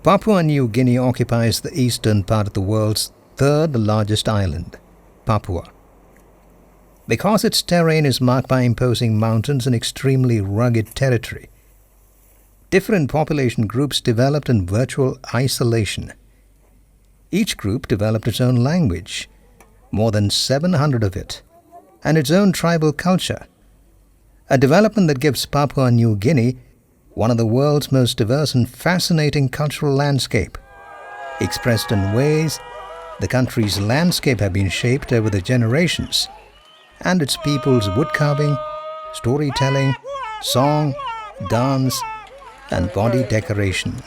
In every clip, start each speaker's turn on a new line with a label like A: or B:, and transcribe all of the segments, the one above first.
A: Papua New Guinea occupies the eastern part of the world's third largest island, Papua. Because its terrain is marked by imposing mountains and extremely rugged territory, different population groups developed in virtual isolation. Each group developed its own language, more than 700 of it, and its own tribal culture, a development that gives Papua New Guinea one of the world's most diverse and fascinating cultural landscape, expressed in ways the country's landscape have been shaped over the generations, and its people's woodcarving, storytelling, song, dance, and body decoration.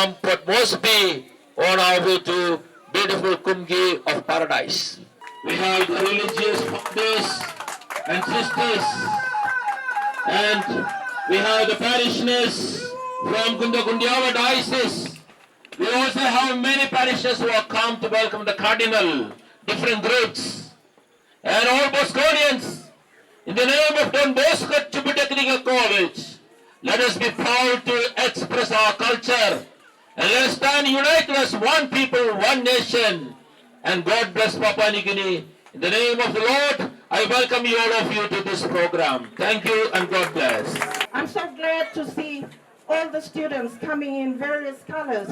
B: from Port Moresby on our way to beautiful Kumgi of Paradise. We have the religious fathers and sisters, and we have the parishioners from Kundiawa diocese. We also have many parishioners who have come to welcome the cardinal, different groups, and all Bosconians. In the name of Don Bosco Technical College, let us be proud to express our culture, and let us stand united as one people, one nation. And God bless Papua New Guinea. In the name of the Lord, I welcome you all of you to this program. Thank you and God bless.
C: I'm so glad to see all the students coming in various colors,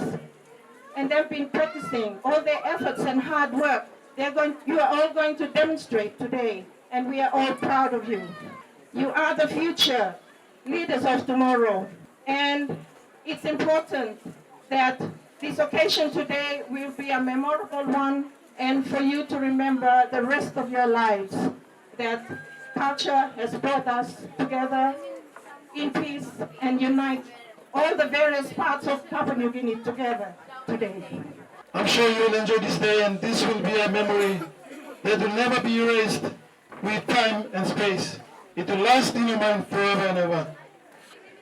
C: and they've been practicing all their efforts and hard work. You are all going to demonstrate today, and we are all proud of you. You are the future leaders of tomorrow, and it's important that this occasion today will be a memorable one, and for you to remember the rest of your lives that culture has brought us together in peace and unite all the various parts of Papua New Guinea together today.
D: I'm sure you'll enjoy this day, and this will be a memory that will never be erased with time and space. It will last in your mind forever and ever.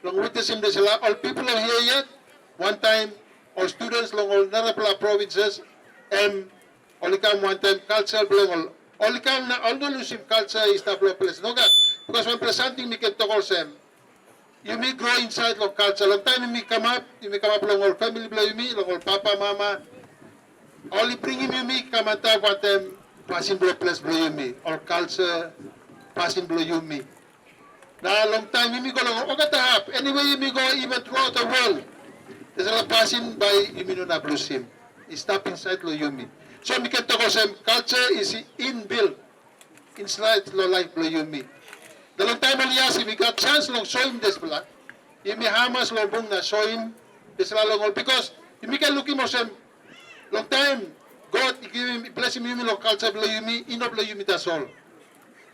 E: Long witnessing this, all people are here yet. One time, all students long all Narapala provinces, and all come one time culture belong all come na all lusim culture is not place. No, because when presenting me can talk all same. You may grow inside long culture. Long time you may come up long all family below you me, long all papa, mama. Only bringing you me come and talk what them passing below place below you me. Or culture passing below you me. Now long time you may go long all anyway you may go even throughout the world. There's a lot passing by you may not blue sim. It's not inside below you me. So we can talk about culture is inbuilt inside lo life below you me. The long time aliyasi we got chance long show him this blood. You may hamas long bung na show him this long all because you may can look him or long time God give him bless him long culture below you me in below you me that's all.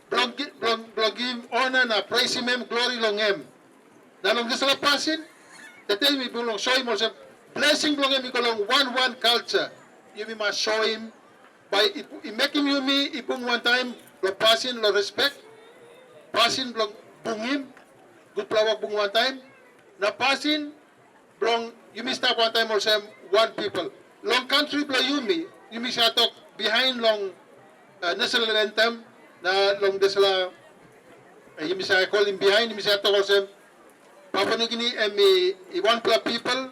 E: Blong give him honor na praise him glory long him. Na long this long passing the day we long show him or blessing long him we long one culture. You must show him by making you me ipung one time lo passing lo respect. Passing blong bungim, good plawag bung one time. Na passing blong you may stop one time also one people. Long country blow you may talk behind long national anthem na long desla you may say call him behind you may talk also Papua New Guinea and me one people,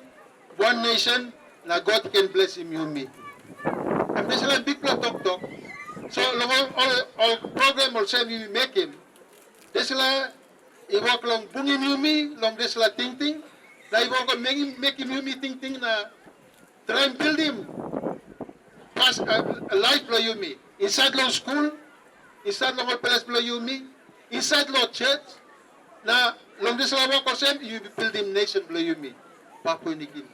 E: one nation. Na God can bless him you me. And this is a big plot talk. So all program also we make him. This is I walk long bungim yumi, long this la ting ting. Na I walk make him yumi ting ting na try and build him. Pass a life below yumi. Inside long school, inside long place below yumi, inside long church. Na long this la walk also you build him nation below yumi. Papua New Guinea.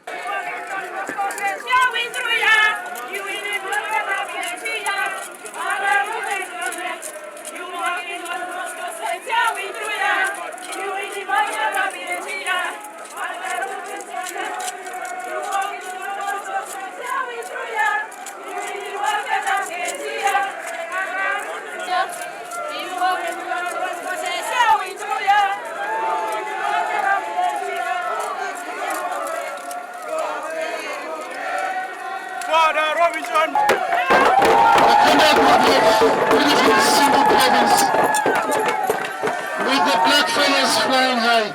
E: Simbu province with the black feathers flying high.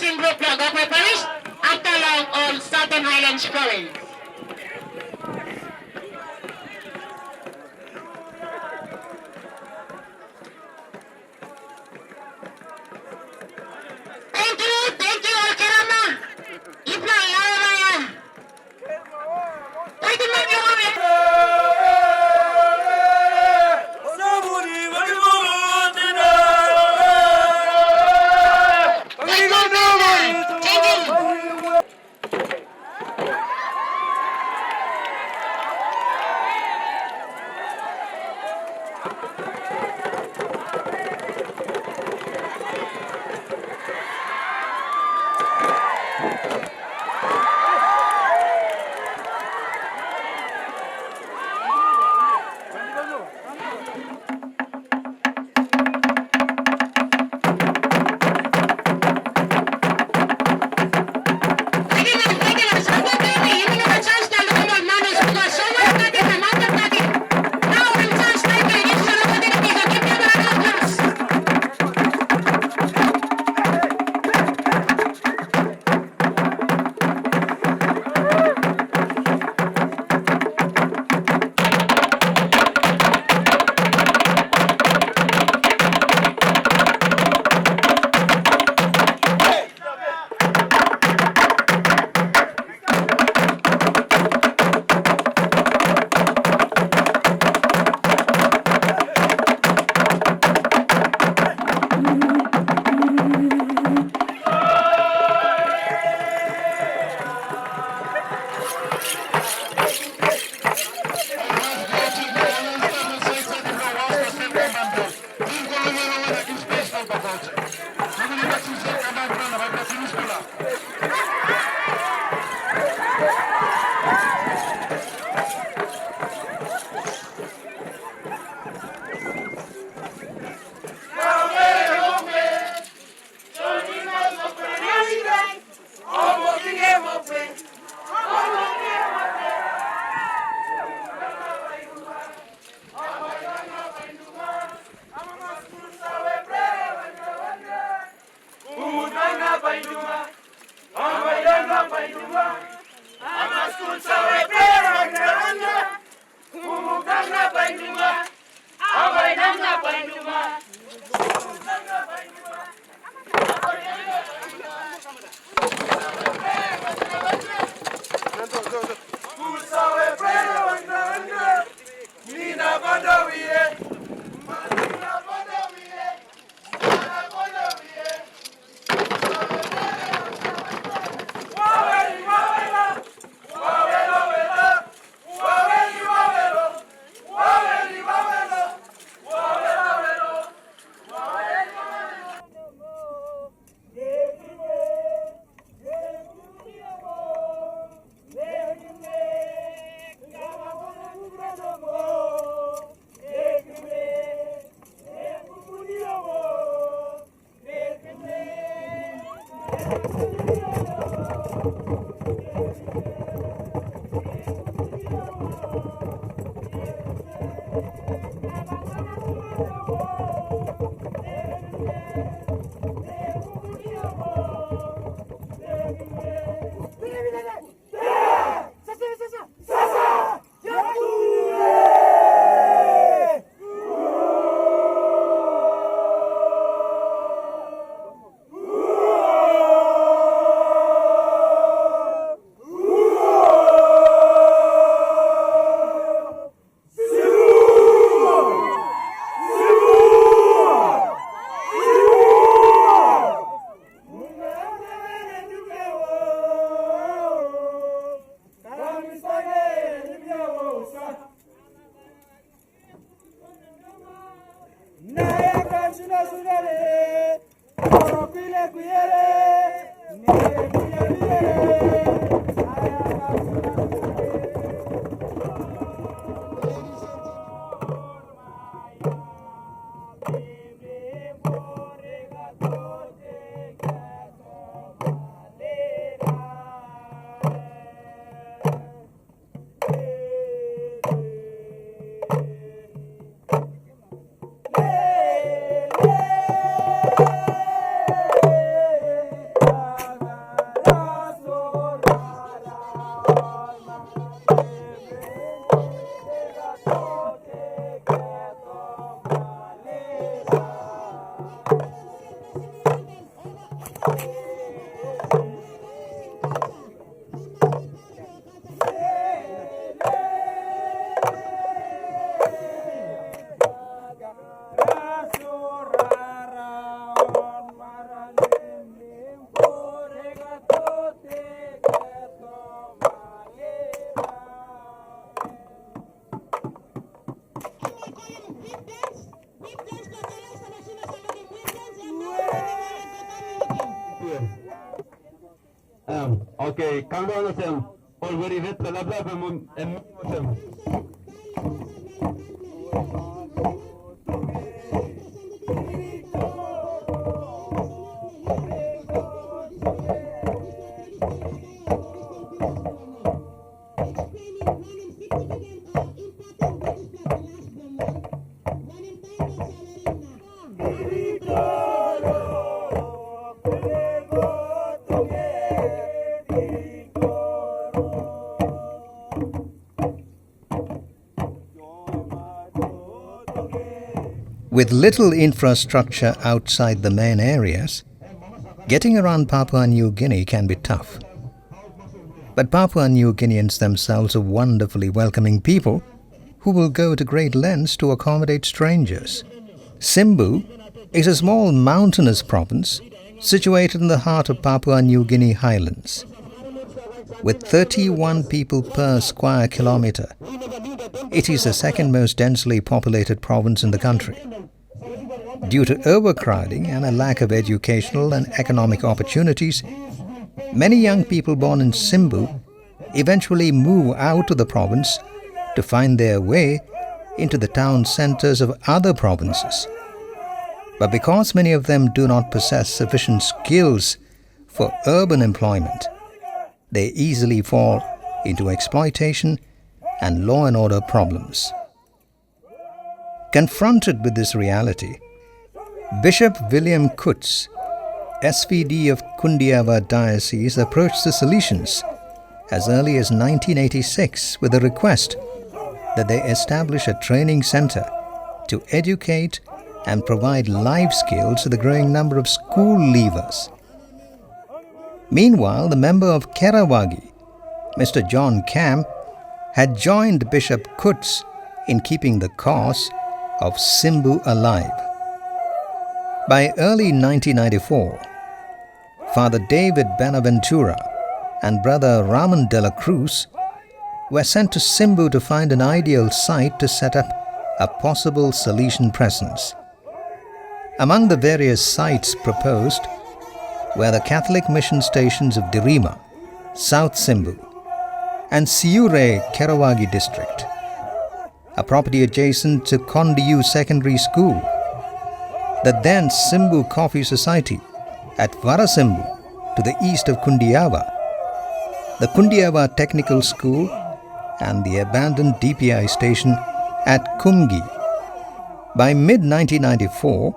F: marching group ng Gopay Parish after lang all Southern Highlands Province. Thank you, Alkerama. Ipla, ya. Pwede mag-iyo kami.
G: Okay, kanggo na sem. Already vet la bla bla mum sem.
A: With little infrastructure outside the main areas, getting around Papua New Guinea can be tough. But Papua New Guineans themselves are wonderfully welcoming people who will go to great lengths to accommodate strangers. Simbu is a small mountainous province situated in the heart of Papua New Guinea highlands. With 31 people per square kilometre, it is the second most densely populated province in the country. Due to overcrowding and a lack of educational and economic opportunities, many young people born in Simbu eventually move out of the province to find their way into the town centres of other provinces. But because many of them do not possess sufficient skills for urban employment, they easily fall into exploitation and law and order problems. Confronted with this reality, Bishop William Kutz, SVD of Kundiawa Diocese, approached the Salesians as early as 1986 with a request that they establish a training center to educate and provide life skills to the growing number of school leavers. Meanwhile, the member of Kerawagi, Mr. John Cam, had joined Bishop Kutz in keeping the cause of Simbu alive. By early 1994, Father David Benaventura and Brother Raman de la Cruz were sent to Simbu to find an ideal site to set up a possible Salesian presence. Among the various sites proposed were the Catholic mission stations of Dirima, South Simbu, and Siure Kerawagi district, a property adjacent to Kondiu Secondary School, the then Simbu Coffee Society at Varasimbu to the east of Kundiawa, the Kundiawa Technical School, and the abandoned DPI station at Kumgi. By mid-1994,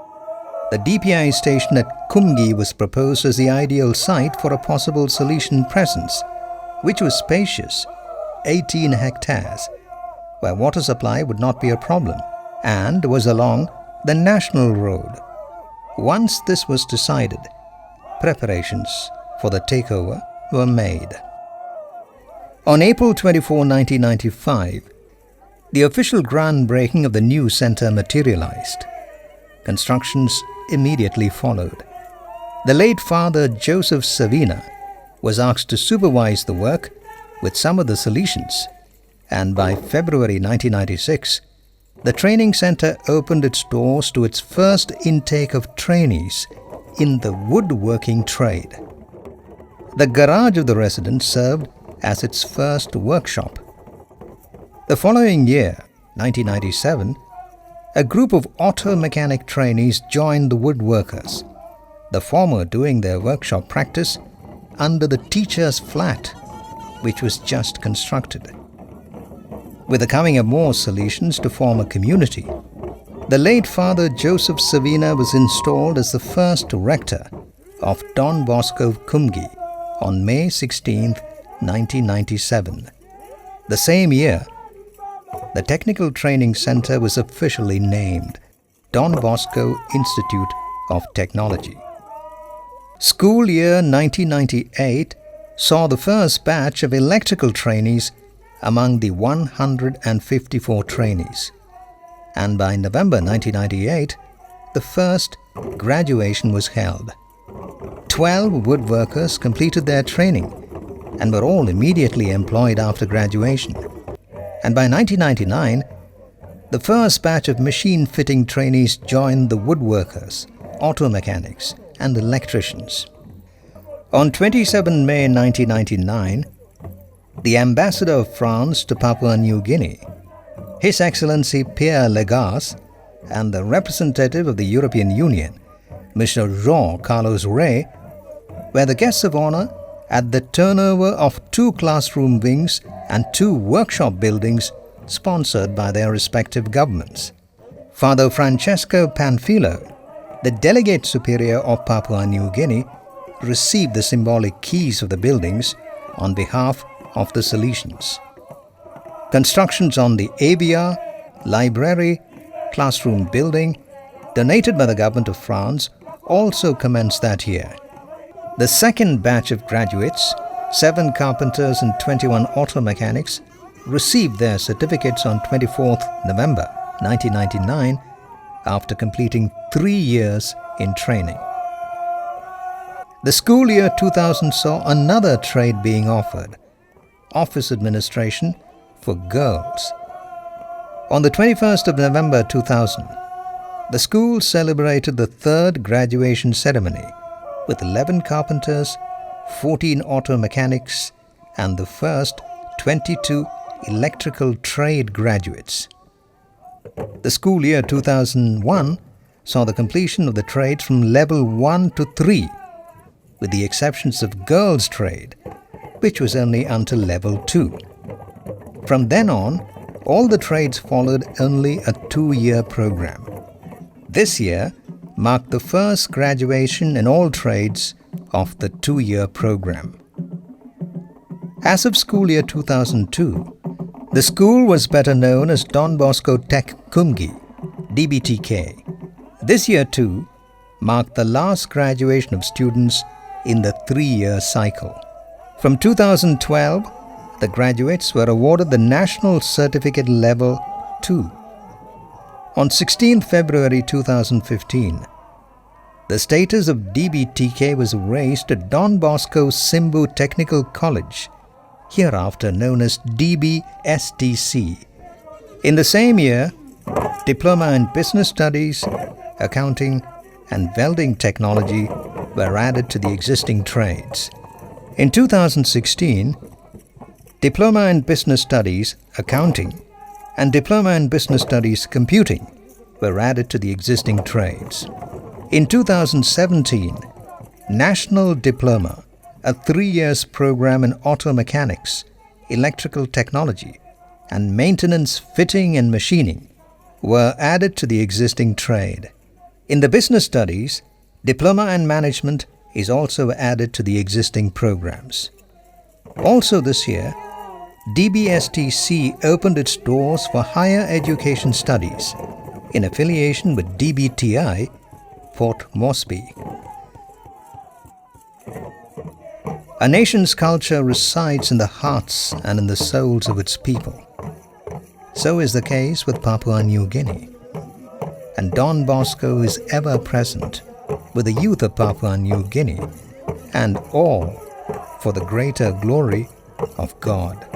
A: the DPI station at Kumgi was proposed as the ideal site for a possible Salesian presence, which was spacious, 18 hectares, where water supply would not be a problem, and was along the National Road. Once this was decided, preparations for the takeover were made. On April 24, 1995, the official groundbreaking of the new centre materialized. Constructions immediately followed. The late Father Joseph Savina was asked to supervise the work with some of the Salesians, and by February 1996, the training center opened its doors to its first intake of trainees in the woodworking trade. The garage of the residence served as its first workshop. The following year, 1997, a group of auto mechanic trainees joined the woodworkers, the former doing their workshop practice under the teacher's flat, which was just constructed. With the coming of more Salesians to form a community, the late Father Joseph Savina was installed as the first rector of Don Bosco Kumgi on May 16, 1997. The same year, the Technical Training Center was officially named Don Bosco Institute of Technology. School year 1998 saw the first batch of electrical trainees among the 154 trainees, and by November 1998, the first graduation was held. 12 woodworkers completed their training and were all immediately employed after graduation. And by 1999, the first batch of machine fitting trainees joined the woodworkers, auto mechanics, and electricians. On 27 May 1999, the ambassador of France to Papua New Guinea, His Excellency Pierre Legas, and the representative of the European Union, Mr. Jean Carlos Rey, were the guests of honor at the turnover of 2 classroom wings and 2 workshop buildings sponsored by their respective governments. Father Francesco Panfilo, the Delegate Superior of Papua New Guinea, received the symbolic keys of the buildings on behalf of the Salesians. Constructions on the ABR, library, classroom building, donated by the government of France, also commenced that year. The second batch of graduates, 7 carpenters and 21 auto mechanics, received their certificates on 24th November 1999 after completing 3 years in training. The school year 2000 saw another trade being offered, office administration for girls. On the 21st of November 2000, the school celebrated the 3rd graduation ceremony with 11 carpenters, 14 auto mechanics, and the first 22 electrical trade graduates. The school year 2001 saw the completion of the trades from level 1 to 3, with the exceptions of girls' trade, which was only until level 2. From then on, all the trades followed only a 2-year program. This year marked the first graduation in all trades of the 2-year program. As of school year 2002, the school was better known as Don Bosco Tech Kumgi, DBTK. This year too marked the last graduation of students in the 3-year cycle. From 2012, the graduates were awarded the National Certificate Level 2. On 16 February 2015, the status of DBTK was raised to Don Bosco Simbu Technical College, hereafter known as DBSTC. In the same year, Diploma in Business Studies, Accounting, and Welding Technology were added to the existing trades. In 2016, Diploma in Business Studies, Accounting, and Diploma in Business Studies, Computing were added to the existing trades. In 2017, National Diploma, a 3-year program in auto mechanics, electrical technology, and maintenance, fitting, and machining were added to the existing trade. In the Business Studies, Diploma in Management is also added to the existing programs. Also this year, DBSTC opened its doors for higher education studies in affiliation with DBTI, Port Moresby. A nation's culture resides in the hearts and in the souls of its people. So is the case with Papua New Guinea. And Don Bosco is ever present with the youth of Papua New Guinea, and all for the greater glory of God.